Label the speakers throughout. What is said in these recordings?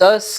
Speaker 1: 10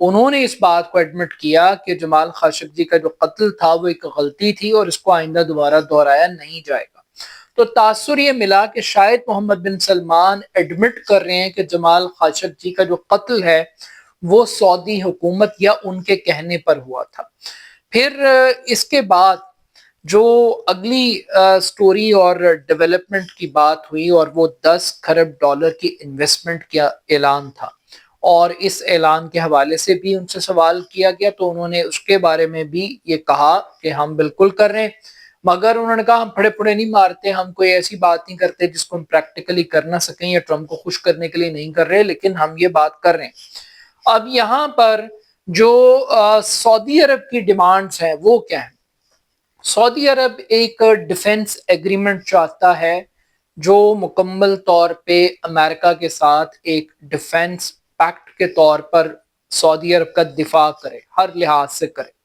Speaker 1: انہوں نے اس بات کو ایڈمٹ کیا کہ جمال خاشقجی کا جو قتل تھا وہ ایک غلطی تھی اور اس کو آئندہ دوبارہ دہرایا نہیں جائے گا۔ تو تاثر یہ ملا کہ شاید محمد بن سلمان ایڈمٹ کر رہے ہیں کہ جمال خاشقجی کا جو قتل ہے وہ سعودی حکومت یا ان کے کہنے پر ہوا تھا۔ پھر اس کے بعد جو اگلی سٹوری اور ڈیولپمنٹ کی بات ہوئی اور وہ 10 کھرب ڈالر کی انویسٹمنٹ کا اعلان تھا، اور اس اعلان کے حوالے سے بھی ان سے سوال کیا گیا تو انہوں نے اس کے بارے میں بھی یہ کہا کہ ہم بالکل کر رہے ہیں، مگر انہوں نے کہا ہم پھڑے پھڑے نہیں مارتے، ہم کوئی ایسی بات نہیں کرتے جس کو ہم پریکٹیکلی کر نہ سکیں یا ٹرمپ کو خوش کرنے کے لیے نہیں کر رہے، لیکن ہم یہ بات کر رہے ہیں۔ اب یہاں پر جو سعودی عرب کی ڈیمانڈز ہیں وہ کیا ہیں؟ سعودی عرب ایک ڈیفنس ایگریمنٹ چاہتا ہے جو مکمل طور پہ امریکہ کے ساتھ ایک ڈیفنس پیکٹ کے طور پر سعودی عرب کا دفاع کرے، ہر لحاظ سے کرے۔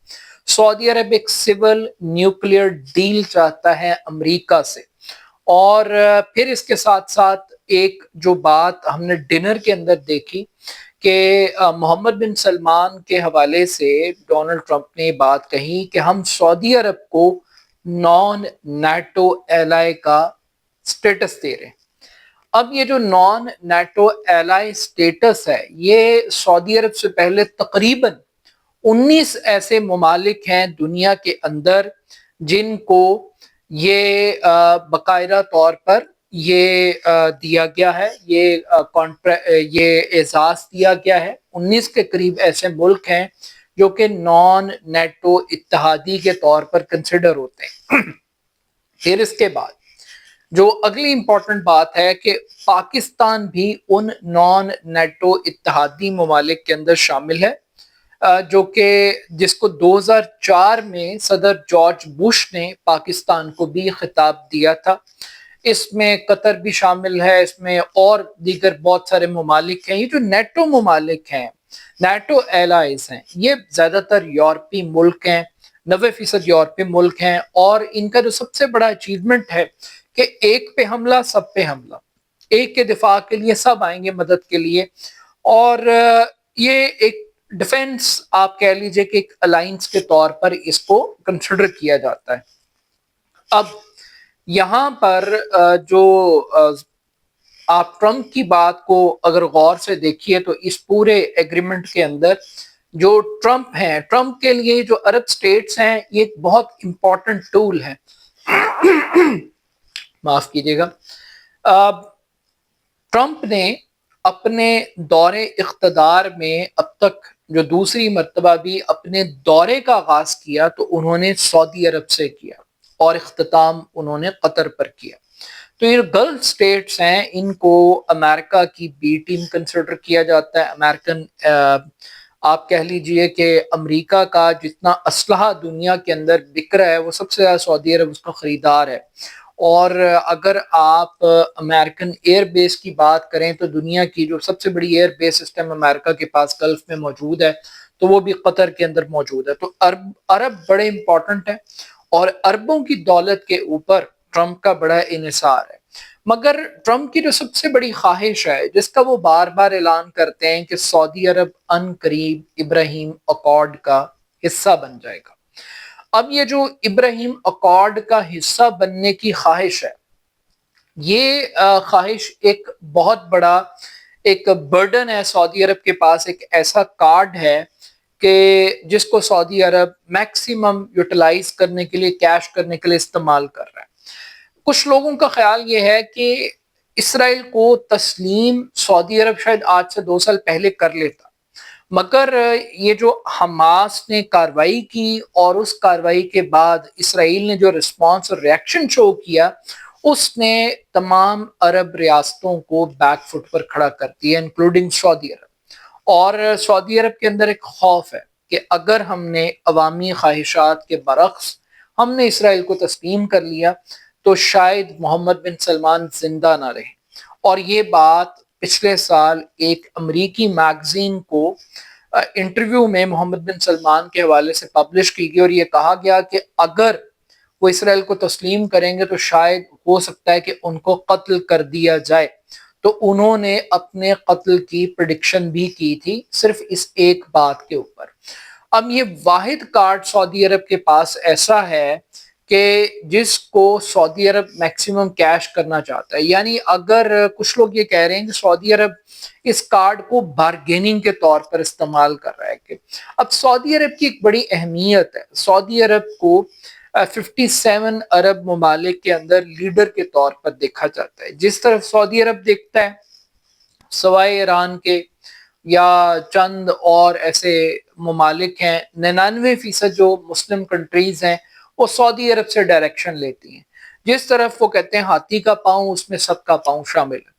Speaker 1: سعودی عرب ایک سول نیوکلیئر ڈیل چاہتا ہے امریکہ سے، اور پھر اس کے ساتھ ساتھ ایک جو بات ہم نے ڈنر کے اندر دیکھی کہ محمد بن سلمان کے حوالے سے ڈونلڈ ٹرمپ نے بات کہی کہ ہم سعودی عرب کو نان نیٹو ایلائی کا سٹیٹس دے رہے ہیں۔ اب یہ جو نان نیٹو ایلائی سٹیٹس ہے یہ سعودی عرب سے پہلے تقریباً 19 ایسے ممالک ہیں دنیا کے اندر جن کو یہ باقاعدہ طور پر یہ دیا گیا ہے، یہ اعزاز دیا گیا ہے۔ 19 کے قریب ایسے ملک ہیں جو کہ نان نیٹو اتحادی کے طور پر کنسیڈر ہوتے ہیں۔ پھر اس کے بعد جو اگلی امپورٹنٹ بات ہے کہ پاکستان بھی ان نان نیٹو اتحادی ممالک کے اندر شامل ہے، جو کہ جس کو 2004 میں صدر جارج بش نے پاکستان کو بھی خطاب دیا تھا۔ اس میں قطر بھی شامل ہے، اس میں اور دیگر بہت سارے ممالک ہیں۔ یہ جو نیٹو ممالک ہیں، نیٹو ایلائز ہیں، یہ زیادہ تر یورپی ملک ہیں، 90% یورپی ملک ہیں، اور ان کا جو سب سے بڑا اچیومنٹ ہے کہ ایک پہ حملہ سب پہ حملہ، ایک کے دفاع کے لیے سب آئیں گے مدد کے لیے، اور یہ ایک ڈیفنس آپ کہہ لیجئے کہ ایک الائنس کے طور پر اس کو کنسیڈر کیا جاتا ہے۔ اب یہاں پر جو آپ ٹرمپ کی بات کو اگر غور سے دیکھیے تو اس پورے ایگریمنٹ کے اندر جو ٹرمپ ہیں، ٹرمپ کے لیے جو عرب سٹیٹس ہیں یہ ایک بہت امپورٹنٹ ٹول ہے۔ معاف کیجیے گا، ٹرمپ نے اپنے دور اقتدار میں اب تک جو دوسری مرتبہ بھی اپنے دورے کا آغاز کیا تو انہوں نے سعودی عرب سے کیا اور اختتام انہوں نے قطر پر کیا۔ تو یہ گلف سٹیٹس ہیں، ان کو امریکہ کی بی ٹیم کنسیڈر کیا جاتا ہے۔ امریکن آپ کہہ لیجئے کہ امریکہ کا جتنا اسلحہ دنیا کے اندر بک رہا ہے وہ سب سے زیادہ سعودی عرب اس کا خریدار ہے، اور اگر آپ امریکن ایئر بیس کی بات کریں تو دنیا کی جو سب سے بڑی ایئر بیس سسٹم امریکہ کے پاس گلف میں موجود ہے تو وہ بھی قطر کے اندر موجود ہے۔ تو عرب بڑے امپورٹنٹ ہیں، اور عربوں کی دولت کے اوپر ٹرمپ کا بڑا انحصار ہے۔ مگر ٹرمپ کی جو سب سے بڑی خواہش ہے جس کا وہ بار بار اعلان کرتے ہیں کہ سعودی عرب ان قریب ابراہیم اکارڈ کا حصہ بن جائے گا۔ اب یہ جو ابراہیم اکارڈ کا حصہ بننے کی خواہش ہے، یہ خواہش ایک بہت بڑا ایک برڈن ہے سعودی عرب کے پاس، ایک ایسا کارڈ ہے کہ جس کو سعودی عرب میکسیمم یوٹیلائز کرنے کے لیے، کیش کرنے کے لیے استعمال کر رہا ہے۔ کچھ لوگوں کا خیال یہ ہے کہ اسرائیل کو تسلیم سعودی عرب شاید آج سے 2 سال پہلے کر لیتا، مگر یہ جو حماس نے کاروائی کی اور اس کاروائی کے بعد اسرائیل نے جو رسپانس اور ریاکشن شو کیا، اس نے تمام عرب ریاستوں کو بیک فٹ پر کھڑا کر دیا، انکلوڈنگ سعودی عرب۔ اور سعودی عرب کے اندر ایک خوف ہے کہ اگر ہم نے عوامی خواہشات کے برعکس ہم نے اسرائیل کو تسلیم کر لیا تو شاید محمد بن سلمان زندہ نہ رہے۔ اور یہ بات پچھلے سال ایک امریکی میگزین کو انٹرویو میں محمد بن سلمان کے حوالے سے پبلش کی گئی، اور یہ کہا گیا کہ اگر وہ اسرائیل کو تسلیم کریں گے تو شاید ہو سکتا ہے کہ ان کو قتل کر دیا جائے۔ تو انہوں نے اپنے قتل کی پریڈکشن بھی کی تھی صرف اس ایک بات کے اوپر۔ اب یہ واحد کارڈ سعودی عرب کے پاس ایسا ہے کہ جس کو سعودی عرب میکسیمم کیش کرنا چاہتا ہے، یعنی اگر کچھ لوگ یہ کہہ رہے ہیں کہ سعودی عرب اس کارڈ کو بارگیننگ کے طور پر استعمال کر رہا ہے، کہ اب سعودی عرب کی ایک بڑی اہمیت ہے۔ سعودی عرب کو 57 عرب ممالک کے اندر لیڈر کے طور پر دیکھا جاتا ہے۔ جس طرف سعودی عرب دیکھتا ہے، سوائے ایران کے یا چند اور ایسے ممالک ہیں، 99% جو مسلم کنٹریز ہیں وہ سعودی عرب سے ڈائریکشن لیتی ہیں۔ جس طرف وہ کہتے ہیں ہاتھی کا پاؤں، اس میں سب کا پاؤں شامل ہے۔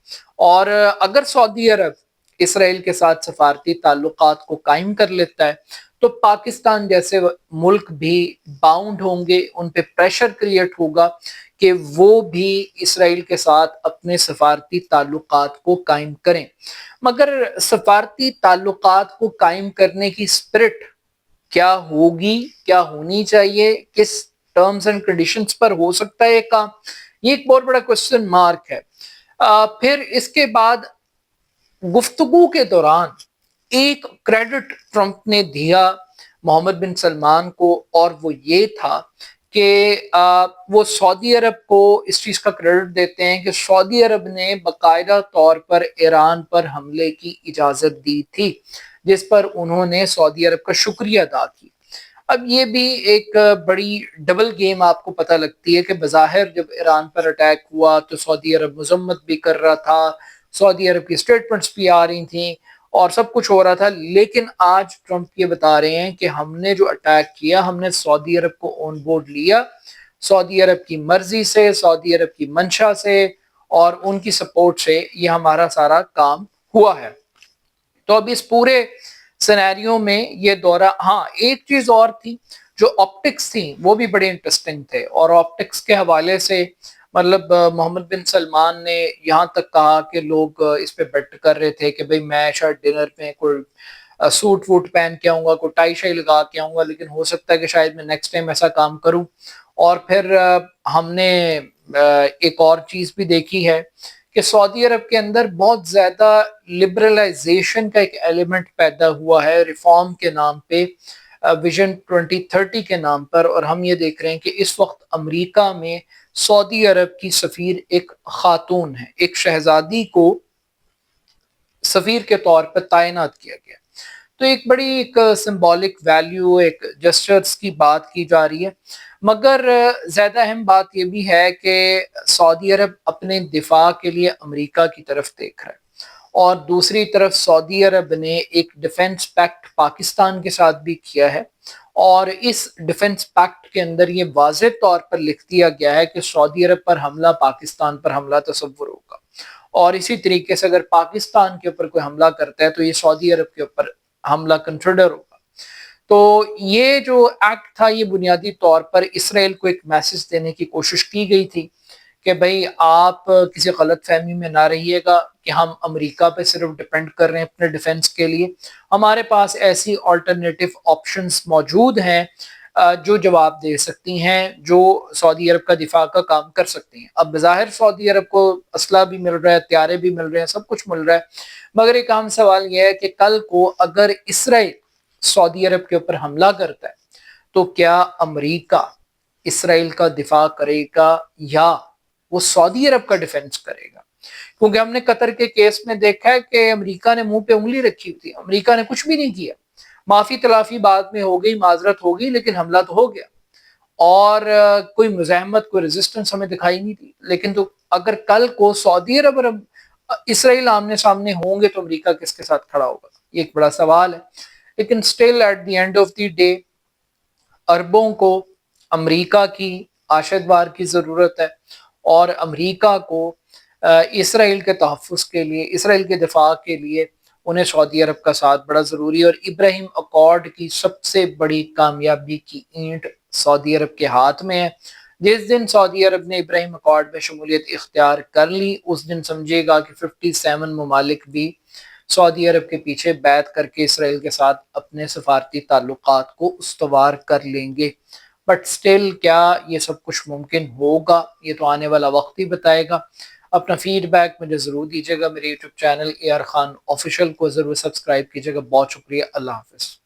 Speaker 1: اور اگر سعودی عرب اسرائیل کے ساتھ سفارتی تعلقات کو قائم کر لیتا ہے تو پاکستان جیسے ملک بھی باؤنڈ ہوں گے، ان پہ پریشر کریٹ ہوگا کہ وہ بھی اسرائیل کے ساتھ اپنے سفارتی تعلقات کو قائم کریں۔ مگر سفارتی تعلقات کو قائم کرنے کی اسپرٹ کیا ہوگی، کیا ہونی چاہیے، کس ٹرمز اینڈ کنڈیشنز پر ہو سکتا ہے یہ کام، یہ ایک بہت بڑا کوسچن مارک ہے۔ پھر اس کے بعد گفتگو کے دوران ایک کریڈٹ ٹرمپ نے دیا محمد بن سلمان کو، اور وہ یہ تھا کہ وہ سعودی عرب کو اس چیز کا کریڈٹ دیتے ہیں کہ سعودی عرب نے باقاعدہ طور پر ایران پر حملے کی اجازت دی تھی، جس پر انہوں نے سعودی عرب کا شکریہ ادا کیا۔ اب یہ بھی ایک بڑی ڈبل گیم آپ کو پتہ لگتی ہے کہ بظاہر جب ایران پر اٹیک ہوا تو سعودی عرب مذمت بھی کر رہا تھا، سعودی عرب کی سٹیٹمنٹس بھی آ رہی تھیں اور سب کچھ ہو رہا تھا، لیکن آج ٹرمپ یہ بتا رہے ہیں کہ ہم نے جو اٹیک کیا، ہم نے سعودی عرب کو آن بورڈ لیا، سعودی عرب کی مرضی سے، سعودی عرب کی منشا سے اور ان کی سپورٹ سے یہ ہمارا سارا کام ہوا ہے۔ تو اب اس پورے سینیریو میں یہ دورہ، ہاں ایک چیز اور تھی، جو آپٹکس تھی وہ بھی بڑے انٹرسٹنگ تھے، اور آپٹکس کے حوالے سے مطلب محمد بن سلمان نے یہاں تک کہا کہ لوگ اس پہ بیٹ کر رہے تھے کہ بھئی میں شاید ڈنر میں کوئی سوٹ ووٹ پہن کے آؤں گا، کوئی ٹائی شائی لگا کے آؤں گا، لیکن ہو سکتا ہے کہ شاید میں نیکسٹ ٹائم ایسا کام کروں۔ اور پھر ہم نے ایک اور چیز بھی دیکھی ہے کہ سعودی عرب کے اندر بہت زیادہ لبرلائزیشن کا ایک ایلیمنٹ پیدا ہوا ہے ریفارم کے نام پہ، ویژن 2030 کے نام پر، اور ہم یہ دیکھ رہے ہیں کہ اس وقت امریکہ میں سعودی عرب کی سفیر ایک خاتون ہے، ایک شہزادی کو سفیر کے طور پر تعینات کیا گیا۔ تو ایک بڑی ایک سمبولک ویلیو، ایک جسچرز کی بات کی جا رہی ہے، مگر زیادہ اہم بات یہ بھی ہے کہ سعودی عرب اپنے دفاع کے لیے امریکہ کی طرف دیکھ رہا ہے، اور دوسری طرف سعودی عرب نے ایک ڈیفنس پیکٹ پاکستان کے ساتھ بھی کیا ہے، اور اس ڈیفنس پیکٹ کے اندر یہ واضح طور پر لکھ دیا گیا ہے کہ سعودی عرب پر حملہ پاکستان پر حملہ تصور ہوگا، اور اسی طریقے سے اگر پاکستان کے اوپر کوئی حملہ کرتا ہے تو یہ سعودی عرب کے اوپر حملہ کنسیڈر ہوگا۔ تو یہ جو ایکٹ تھا یہ بنیادی طور پر اسرائیل کو ایک میسج دینے کی کوشش کی گئی تھی کہ بھئی آپ کسی غلط فہمی میں نہ رہیے گا کہ ہم امریکہ پہ صرف ڈیپینڈ کر رہے ہیں اپنے ڈیفنس کے لیے، ہمارے پاس ایسی آلٹرنیٹیو آپشنز موجود ہیں جو جواب دے سکتی ہیں، جو سعودی عرب کا دفاع کا کام کر سکتی ہیں۔ اب بظاہر سعودی عرب کو اسلحہ بھی مل رہا ہے، ہتھیارے بھی مل رہے ہیں، سب کچھ مل رہا ہے، مگر ایک عام سوال یہ ہے کہ کل کو اگر اسرائیل سعودی عرب کے اوپر حملہ کرتا ہے تو کیا امریکہ اسرائیل کا دفاع کرے گا یا وہ سعودی عرب کا ڈیفنس کرے گا؟ کیونکہ ہم نے قطر کے کیس میں دیکھا ہے کہ امریکہ نے منہ پہ انگلی رکھی ہوئی تھی، امریکہ نے کچھ بھی نہیں کیا، معافی تلافی بعد میں ہو گئی، معذرت ہو گئی، لیکن حملہ تو ہو گیا، اور کوئی مزاحمت، کوئی ریزسٹنس ہمیں دکھائی نہیں دی۔ لیکن تو اگر کل کو سعودی عرب اور اسرائیل آمنے سامنے ہوں گے تو امریکہ کس کے ساتھ کھڑا ہوگا؟ یہ ایک بڑا سوال ہے۔ لیکن still at the end of the day عربوں کو امریکہ کی آشدوار کی ضرورت ہے، اور امریکہ کو اسرائیل کے تحفظ کے لیے، اسرائیل کے دفاع کے لیے انہیں سعودی عرب کا ساتھ بڑا ضروری ہے، اور ابراہیم اکارڈ کی سب سے بڑی کامیابی کی اینٹ سعودی عرب کے ہاتھ میں ہے۔ جس دن سعودی عرب نے ابراہیم اکارڈ میں شمولیت اختیار کر لی، اس دن سمجھے گا کہ 57 ممالک بھی سعودی عرب کے پیچھے بیعت کر کے اسرائیل کے ساتھ اپنے سفارتی تعلقات کو استوار کر لیں گے۔ بٹ سٹل کیا یہ سب کچھ ممکن ہوگا؟ یہ تو آنے والا وقت ہی بتائے گا۔ اپنا فیڈ بیک مجھے ضرور دیجیے گا. میرے YouTube channel A R Khan official کو ضرور سبسکرائب کیجیے گا. بہت شکریہ. اللہ حافظ.